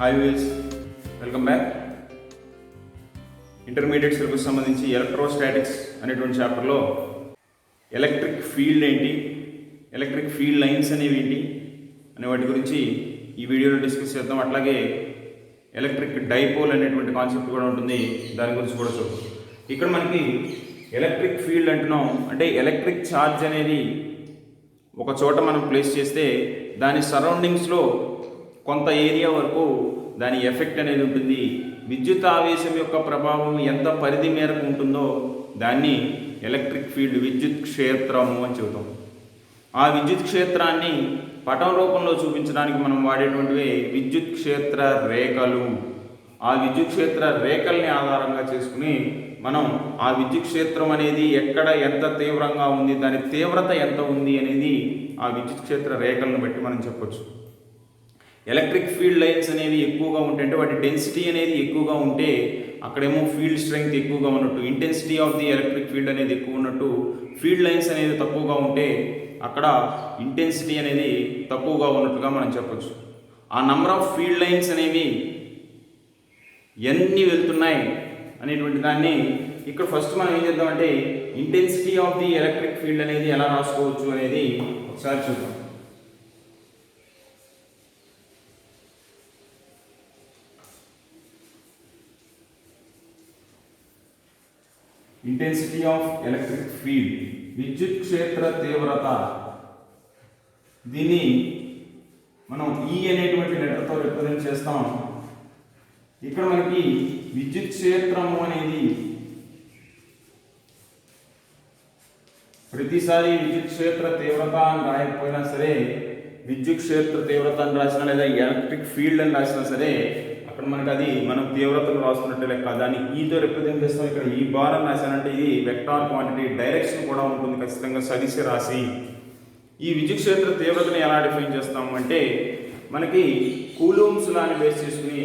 Hi viewers, welcome back. Intermediate syllabus సంబంధించి electrostatics అనేటువంటి చాప్టర్లో ఎలక్ట్రిక్ ఫీల్డ్ ఏంటి, ఎలక్ట్రిక్ ఫీల్డ్ లైన్స్ అనేవి ఏంటి అనే వాటి గురించి ఈ వీడియోలో డిస్కస్ చేద్దాం. అట్లాగే ఎలక్ట్రిక్ డైపోల్ అనేటువంటి కాన్సెప్ట్ కూడా ఉంటుంది, దాని గురించి కూడా చూద్దాం. ఇక్కడ మనకి ఎలక్ట్రిక్ ఫీల్డ్ అంటున్నాం అంటే ఎలక్ట్రిక్ ఛార్జ్ అనేది ఒక చోట మనం ప్లేస్ చేస్తే దాని సరౌండింగ్స్లో కొంత ఏరియా వరకు దాని ఎఫెక్ట్ అనేది ఉంటుంది. విద్యుత్ ఆవేశం యొక్క ప్రభావం ఎంత పరిధి మేరకు ఉంటుందో దాన్ని ఎలక్ట్రిక్ ఫీల్డ్, విద్యుత్ క్షేత్రము అని చెబుతాం. ఆ విద్యుత్ క్షేత్రాన్ని పటం రూపంలో చూపించడానికి మనం వాడేటువంటివి విద్యుత్ క్షేత్ర రేఖలు. ఆ విద్యుత్ క్షేత్ర రేఖల్ని ఆధారంగా చేసుకుని మనం ఆ విద్యుత్ క్షేత్రం అనేది ఎక్కడ ఎంత తీవ్రంగా ఉంది, దాని తీవ్రత ఎంత ఉంది అనేది ఆ విద్యుత్ క్షేత్ర రేఖలను బట్టి మనం చెప్పొచ్చు. ఎలక్ట్రిక్ ఫీల్డ్ లైన్స్ అనేవి ఎక్కువగా ఉంటే, అంటే వాటి డెన్సిటీ అనేది ఎక్కువగా ఉంటే అక్కడేమో ఫీల్డ్ స్ట్రెంగ్త్ ఎక్కువగా ఉన్నట్టు, intensity of the electric field అనేది ఎక్కువ ఉన్నట్టు, ఫీల్డ్ లైన్స్ అనేది తక్కువగా ఉంటే అక్కడ ఇంటెన్సిటీ అనేది తక్కువగా ఉన్నట్టుగా మనం చెప్పొచ్చు. ఆ నంబర్ ఆఫ్ ఫీల్డ్ లైన్స్ అనేవి ఎన్ని వెళ్తున్నాయి అనేటువంటి దాన్ని ఇక్కడ ఫస్ట్ మనం ఏం చేద్దామంటే intensity of the electric field అనేది ఎలా రాసుకోవచ్చు అనేది ఒకసారి చూద్దాం. ఇంటెన్సిటీ ఆఫ్ ఎలక్ట్రిక్ ఫీల్డ్, విద్యుత్ క్షేత్ర తీవ్రత, దీన్ని మనం ఈ అనేటువంటి లెటర్తో రిప్రజెంట్ చేస్తాం. ఇక్కడ మనకి విద్యుత్ క్షేత్రము అనేది ప్రతిసారి విద్యుత్ క్షేత్ర తీవ్రత అని రాయకపోయినా సరే, విద్యుత్ క్షేత్ర తీవ్రత అని రాసినా లేదా ఎలక్ట్రిక్ ఫీల్డ్ అని రాసినా సరే అక్కడ మనకి అది మనం తీవ్రతను రాస్తున్నట్టే లెక్క. దాన్ని ఈతో రిప్రజెంట్ చేస్తాం. ఇక్కడ ఈ బార్ అని రాశానంటే ఇది వెక్టార్ క్వాంటిటీ, డైరెక్షన్ కూడా ఉంటుంది ఖచ్చితంగా సదిశ రాశి. ఈ విద్యుత్ క్షేత్ర తీవ్రతని ఎలా డిఫైన్ చేస్తాము అంటే మనకి కూలూమ్స్ లాని బేస్ చేసుకుని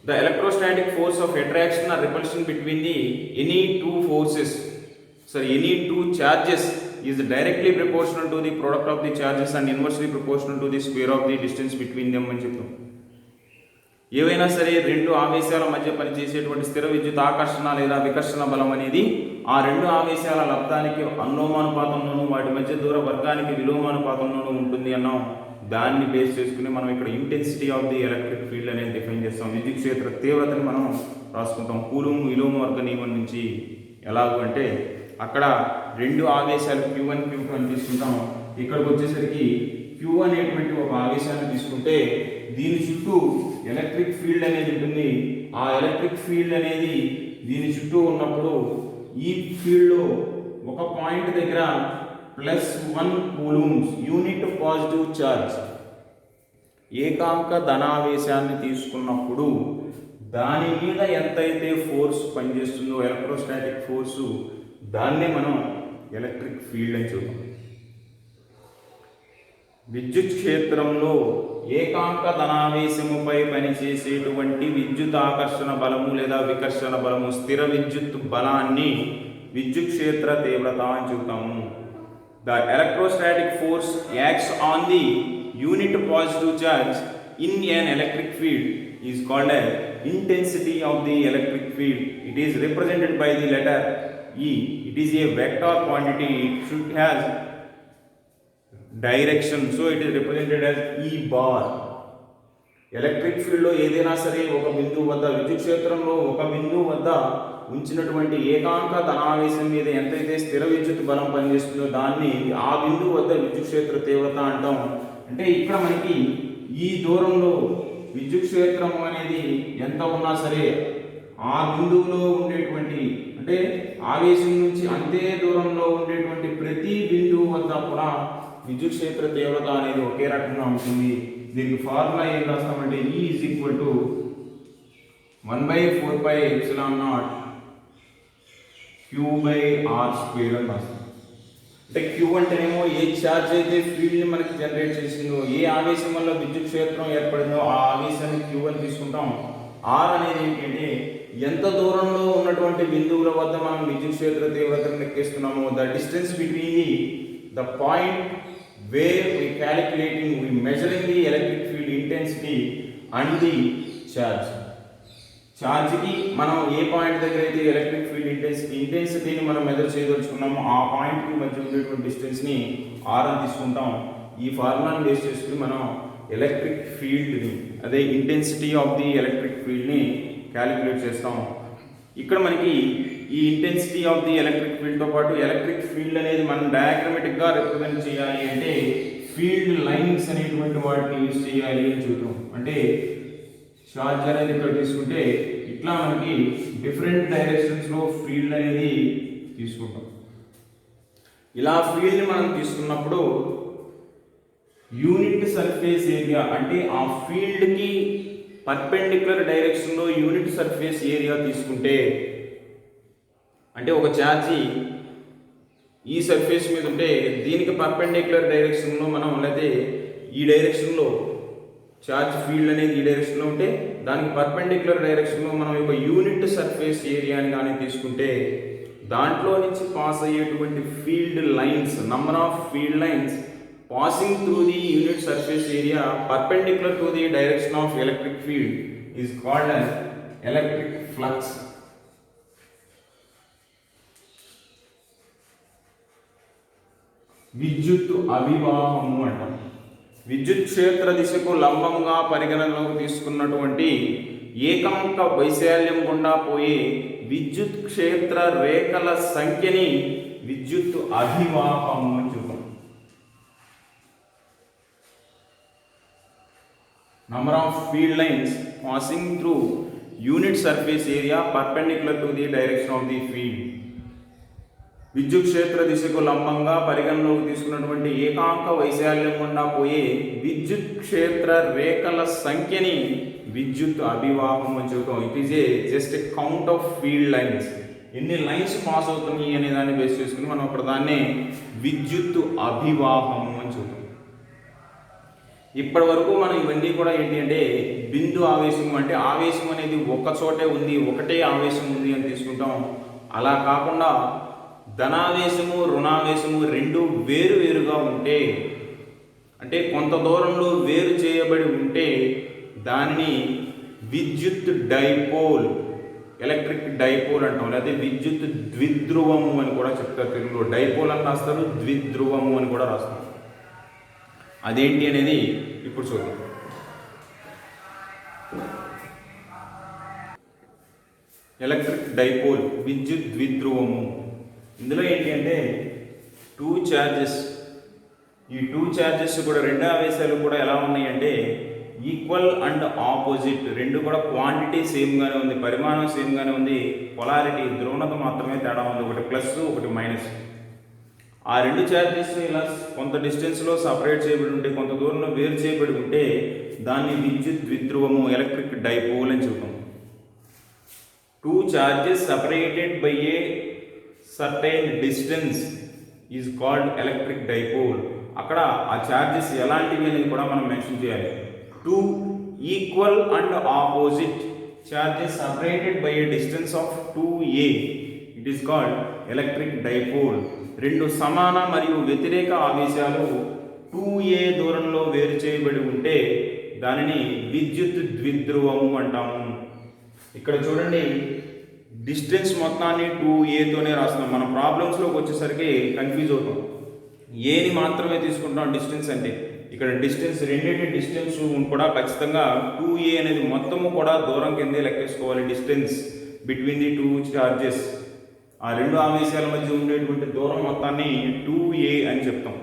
the electrostatic force of attraction or repulsion between the any two forces, any two charges is directly proportional to the product of the charges and inversely proportional to the square of the distance between them అని చెప్తాం. ఏవైనా సరే రెండు ఆవేశాల మధ్య పనిచేసేటువంటి స్థిర విద్యుత్ ఆకర్షణ లేదా వికర్షణ బలం అనేది ఆ రెండు ఆవేశాల లబ్ధానికి అనులోమానుపాతంలోనూ వాటి మధ్య దూర వర్గానికి విలోమానుపాతంలోనూ ఉంటుంది అన్నాం. దాన్ని బేస్ చేసుకుని మనం ఇక్కడ intensity of the electric field అనేది డిఫైన్ చేస్తాం. విద్యుత్ క్షేత్ర తీవ్రతని మనం రాసుకుంటాం కూలుంబ్ విలోమ వర్గ నియమం నుంచి. ఎలాగూ అంటే అక్కడ రెండు ఆవేశాలు Q1 Q2 అని తీసుకుంటాం. ఇక్కడికి వచ్చేసరికి Q అనేటువంటి ఒక ఆవేశాన్ని తీసుకుంటే దీని చుట్టూ ఎలక్ట్రిక్ ఫీల్డ్ అనేది ఉంటుంది. ఆ ఎలక్ట్రిక్ ఫీల్డ్ అనేది దీని చుట్టూ ఉన్నప్పుడు ఈ ఫీల్డ్లో ఒక పాయింట్ దగ్గర +1 కూలూమ్స్ యూనిట్ పాజిటివ్ ఛార్జ్ ఏకాంక ధనావేశాన్ని తీసుకున్నప్పుడు దాని మీద ఎంతైతే ఫోర్స్ పనిచేస్తుందో ఎలక్ట్రోస్టాటిక్ ఫోర్సు, దాన్నే మనం ఎలక్ట్రిక్ ఫీల్డ్ అని చూద్దాం. విద్యుత్ క్షేత్రంలో ఏకాంక ధనావేశముపై పనిచేసేటువంటి విద్యుత్ ఆకర్షణ బలము లేదా వికర్షణ బలము, స్థిర విద్యుత్ బలాన్ని విద్యుత్ క్షేత్ర తీవ్రత అని చెబుతాము. The electrostatic force acts on the unit positive charge in an electric field is called as intensity of the electric field. It is represented by the letter E. It is a vector quantity. It should have direction, so it is represented as E bar. Electric ఫీల్డ్లో ఏదైనా సరే ఒక బిందువు వద్ద, విద్యుత్ క్షేత్రంలో ఒక బిందువు వద్ద ఉంచినటువంటి ఏకాంక ధనావేశం మీద ఎంతైతే స్థిర విద్యుత్ బలం పనిచేస్తుందో దాన్ని ఆ బిందువు వద్ద విద్యుత్ క్షేత్ర తీవ్రత అంటాం. అంటే ఇక్కడ మనకి ఈ దూరంలో విద్యుత్ క్షేత్రము అనేది ఎంత ఉన్నా సరే ఆ బిందువులో ఉండేటువంటి, అంటే ఆవేశం నుంచి అంతే దూరంలో ఉండేటువంటి ప్రతి బిందువు వద్ద కూడా విద్యుత్ క్షేత్ర తీవ్రత అనేది ఒకే రకంగా ఉంటుంది. దీనికి ఫార్ములా ఏం రాస్తామంటే E = 1/4πε0 Q/r² అని రాస్తాం. అంటే Q అంటేనేమో ఏ ఛార్జ్ అయితే ఫీల్డ్ని మనకి జనరేట్ చేసిందో, ఏ ఆవేశం వల్ల విద్యుత్ క్షేత్రం ఏర్పడిందో ఆ ఆవేశాన్ని Q అని తీసుకుంటాం. R అనేది ఏంటంటే ఎంత దూరంలో ఉన్నటువంటి బిందువుల వద్ద మనం విద్యుత్ క్షేత్ర తీవ్రతను లెక్కిస్తున్నామో the distance between the point where we measuring the electric field intensity and the charge. ఛార్జ్కి మనం ఏ పాయింట్ దగ్గర అయితే ఎలక్ట్రిక్ ఫీల్డ్ ఇంటెన్సిటీని మనం మెజర్ చేయదలుచుకున్నామో ఆ పాయింట్కి మధ్య ఉండేటువంటి డిస్టెన్స్ని ఆర్ అని తీసుకుంటాం. ఈ ఫార్ములాని బేస్ చేసుకుని మనం ఎలక్ట్రిక్ ఫీల్డ్ని అదే ఇంటెన్సిటీ ఆఫ్ ది ఎలక్ట్రిక్ ఫీల్డ్ని క్యాలిక్యులేట్ చేస్తాం. ఇక్కడ మనకి ఈ ఇంటెన్సిటీ ఆఫ్ ది ఎలక్ట్రిక్ ఫీల్డ్తో పాటు ఎలక్ట్రిక్ ఫీల్డ్ అనేది మనం డయాగ్రమెటిక్గా రిప్రజెంట్ చేయాలి అంటే ఫీల్డ్ లైన్స్ అనేటువంటి వాటిని యూజ్ చేయాలి అని చూద్దాం. అంటే ఛార్జ్ అనేది ఇక్కడ తీసుకుంటే ఇట్లా మనకి డిఫరెంట్ డైరెక్షన్స్లో ఫీల్డ్ అనేది తీసుకుంటాం. ఇలా ఫీల్డ్ని మనం తీసుకున్నప్పుడు యూనిట్ సర్ఫేస్ ఏరియా అంటే ఆ ఫీల్డ్కి పర్పెండిక్యులర్ డైరెక్షన్లో యూనిట్ సర్ఫేస్ ఏరియా తీసుకుంటే అంటే ఒక ఛార్జీ ఈ సర్ఫేస్ మీద ఉంటే దీనికి పర్పెండిక్యులర్ డైరెక్షన్లో మనం లేకపోతే ఈ డైరెక్షన్లో ఛార్జ్ ఫీల్డ్ అనేది ఈ డైరెక్షన్లో ఉంటే దానికి పర్పెండిక్యులర్ డైరెక్షన్లో మనం ఒక యూనిట్ సర్ఫేస్ ఏరియాని కానీ తీసుకుంటే దాంట్లో నుంచి పాస్ అయ్యేటువంటి field lines number of field lines passing through the unit surface area perpendicular to the direction of electric field is called as electric flux. విద్యుత్ అభివాహము అంటాం. విద్యుత్ క్షేత్ర దిశకు లంబంగా పరిగణనలోకి తీసుకున్నటువంటి ఏకాంక వైశాల్యం గుండా పోయే విద్యుత్ క్షేత్ర రేఖల సంఖ్యని విద్యుత్ అభివాహము అని చూద్దాం. Number of field lines passing through unit surface area perpendicular to the direction of the field. విద్యుత్ క్షేత్ర దిశకు లంబంగా పరిగణలోకి తీసుకున్నటువంటి ఏకాంక వైశాల్యం గుండా పోయే విద్యుత్ క్షేత్ర రేఖల సంఖ్యని విద్యుత్ అభివాహం అని చెబుతాం. It is a just a count of field lines. ఎన్ని లైన్స్ పాస్ అవుతున్నాయి అనే దాన్ని బేస్ చేసుకుని మనం అక్కడ దాన్ని విద్యుత్ అభివాహము అని చెబుతాం. ఇప్పటి వరకు మనం ఇవన్నీ కూడా ఏంటి అంటే బిందు ఆవేశం అంటే ఆవేశం అనేది ఒక చోటే ఉంది, ఒకటే ఆవేశం ఉంది అని తీసుకుంటాం. అలా కాకుండా ధనావేశము రుణావేశము రెండు వేరుగా ఉంటే అంటే కొంత దూరంలో వేరు చేయబడి ఉంటే దానిని విద్యుత్ డైపోల్ ఎలక్ట్రిక్ డైపోల్ అంటాం. లేదా విద్యుత్ ద్విధ్రువము అని కూడా చెప్తారు. తెలుగులో డైపోల్ అని రాస్తారు, ద్విధ్రువము అని కూడా రాస్తారు. అదేంటి అనేది ఇప్పుడు చూద్దాం. ఎలక్ట్రిక్ డైపోల్ విద్యుత్ ద్విధ్రువము. ఇందులో ఏంటి అంటే టూ ఛార్జెస్, ఈ టూ ఛార్జెస్ కూడా రెండు ఆవేశాలు కూడా ఎలా ఉన్నాయి అంటే ఈక్వల్ అండ్ ఆపోజిట్. రెండు కూడా క్వాంటిటీ సేమ్గానే ఉంది, పరిమాణం సేమ్గానే ఉంది, పొలారిటీ ధ్రువణత మాత్రమే తేడా ఉంది, ఒకటి ప్లస్ ఒకటి మైనస్. ఆ రెండు ఛార్జెస్ ఇలా కొంత డిస్టెన్స్లో సపరేట్ చేయబడి ఉంటే కొంత దూరంలో వేరు చేయబడి ఉంటే దాన్ని విద్యుత్ ద్విధ్రువము ఎలక్ట్రిక్ డైపోల్ అని చెబుతాం. Two charges separated by A certain distance is called electric dipole. అక్కడ ఆ ఛార్జెస్ ఎలాంటివి అనేది కూడా మనం మెన్షన్ చేయాలి. Two equal and opposite charges separated by a distance of 2a it is called electric dipole. రెండు సమాన మరియు వ్యతిరేక ఆవేశాలు 2a దూరంలో వేరు చేయబడి ఉంటే దానిని విద్యుత్ ద్విధ్రువము అంటాము. ఇక్కడ చూడండి, డిస్టెన్స్ మొత్తాన్ని 2aతోనే రాస్తున్నాం. మన ప్రాబ్లమ్స్లోకి వచ్చేసరికి కన్ఫ్యూజ్ అవుతాం. ఏని మాత్రమే తీసుకుంటాం డిస్టెన్స్ అంటే. ఇక్కడ డిస్టెన్స్ రెండింటి డిస్టెన్స్ కూడా ఖచ్చితంగా 2a అనేది మొత్తము కూడా దూరం కిందే లెక్కేసుకోవాలి. Distance between the two charges, ఆ రెండు ఆవేశాల మధ్య ఉండేటువంటి దూరం మొత్తాన్ని 2a అని చెప్తాం.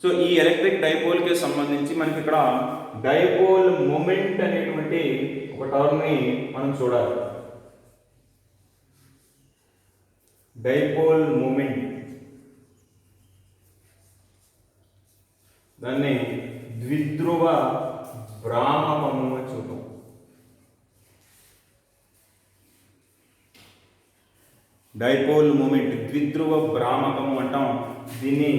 సో ఈ ఎలక్ట్రిక్ డైపోల్కి సంబంధించి మనకి ఇక్కడ డైపోల్ మూమెంట్ అనేటువంటి ఒక టర్మ్ని మనం చూడాలి. డైపోల్ మూమెంట్, దాన్ని ద్విధ్రువ భ్రామకము అని చూద్దాం. డైపోల్ మూమెంట్ ద్విధ్రువ భ్రామకము అంటాం. దీన్ని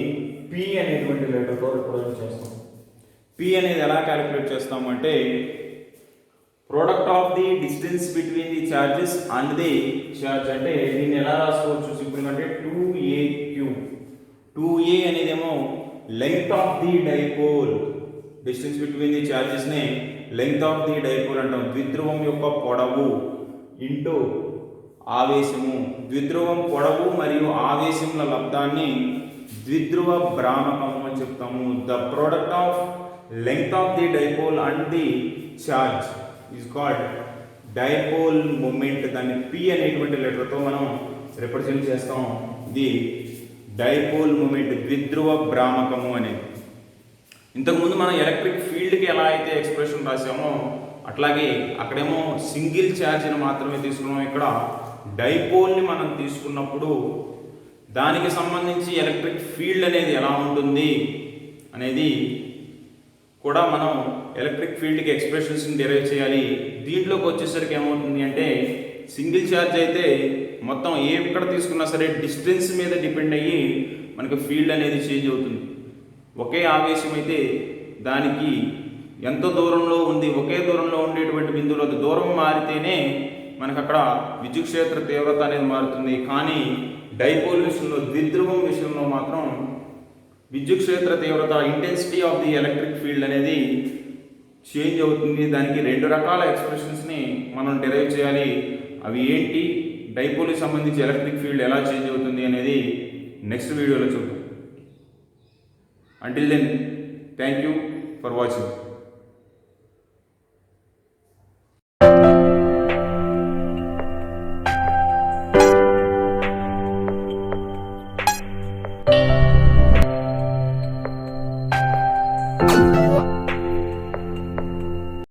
P అనేటువంటి లెటర్తో రిప్రజెంట్ చేస్తాం. P అనేది ఎలా క్యాలిక్యులేట్ చేస్తాము అంటే product of the distance between the charges and the charge. అంటే దీన్ని ఎలా రాసుకోవచ్చు సింపుల్గా అంటే 2a3. 2a అనేదేమో length of the dipole. Distance between the charges ని లెంగ్త్ ఆఫ్ ది డైపోల్ అంటాం. ద్విధ్రువం యొక్క పొడవు ఇంటూ ఆవేశము. ద్విధ్రువం పొడవు మరియు ఆవేశముల లబ్ధాన్ని ద్విధ్రువ భ్రామకము అని చెప్తాము. The product of length of the dipole and the charge is called dipole moment. దాన్ని P అనేటువంటి లెటర్తో మనం రిప్రజెంట్ చేస్తాం. ఇది డైపోల్ మూమెంట్, ద్విధ్రువ భ్రామకము అనేది. ఇంతకుముందు మనం ఎలక్ట్రిక్ ఫీల్డ్కి ఎలా అయితే ఎక్స్ప్రెషన్ రాసామో అట్లాగే అక్కడేమో సింగిల్ ఛార్జ్ని మాత్రమే తీసుకున్నాం. ఇక్కడ డైపోల్ని మనం తీసుకున్నప్పుడు దానికి సంబంధించి ఎలక్ట్రిక్ ఫీల్డ్ అనేది ఎలా ఉంటుంది అనేది కూడా మనం ఎలక్ట్రిక్ ఫీల్డ్కి ఎక్స్ప్రెషన్స్ని డెరైవ్ చేయాలి. దీంట్లోకి వచ్చేసరికి ఏమవుతుంది అంటే సింగిల్ ఛార్జ్ అయితే మొత్తం ఎక్కడ తీసుకున్నా సరే డిస్టెన్స్ మీద డిపెండ్ అయ్యి మనకి ఫీల్డ్ అనేది చేంజ్ అవుతుంది. ఒకే ఆవేశం అయితే దానికి ఎంత దూరంలో ఉంది, ఒకే దూరంలో ఉండేటువంటి బిందువులో దూరం మారితేనే మనకు అక్కడ విద్యుత్ క్షేత్ర తీవ్రత అనేది మారుతుంది. కానీ డైపోల్ విషయంలో, ద్విధ్రువం విషయంలో మాత్రం విద్యుత్ క్షేత్ర తీవ్రత, intensity of the electric field అనేది చేంజ్ అవుతుంది. దానికి రెండు రకాల ఎక్స్ప్రెషన్స్ని మనం డెరైవ్ చేయాలి. అవి ఏంటి, డైపోల్కి సంబంధించి ఎలక్ట్రిక్ ఫీల్డ్ ఎలా చేంజ్ అవుతుంది అనేది నెక్స్ట్ వీడియోలో చూద్దాం. Until then, thank you for watching.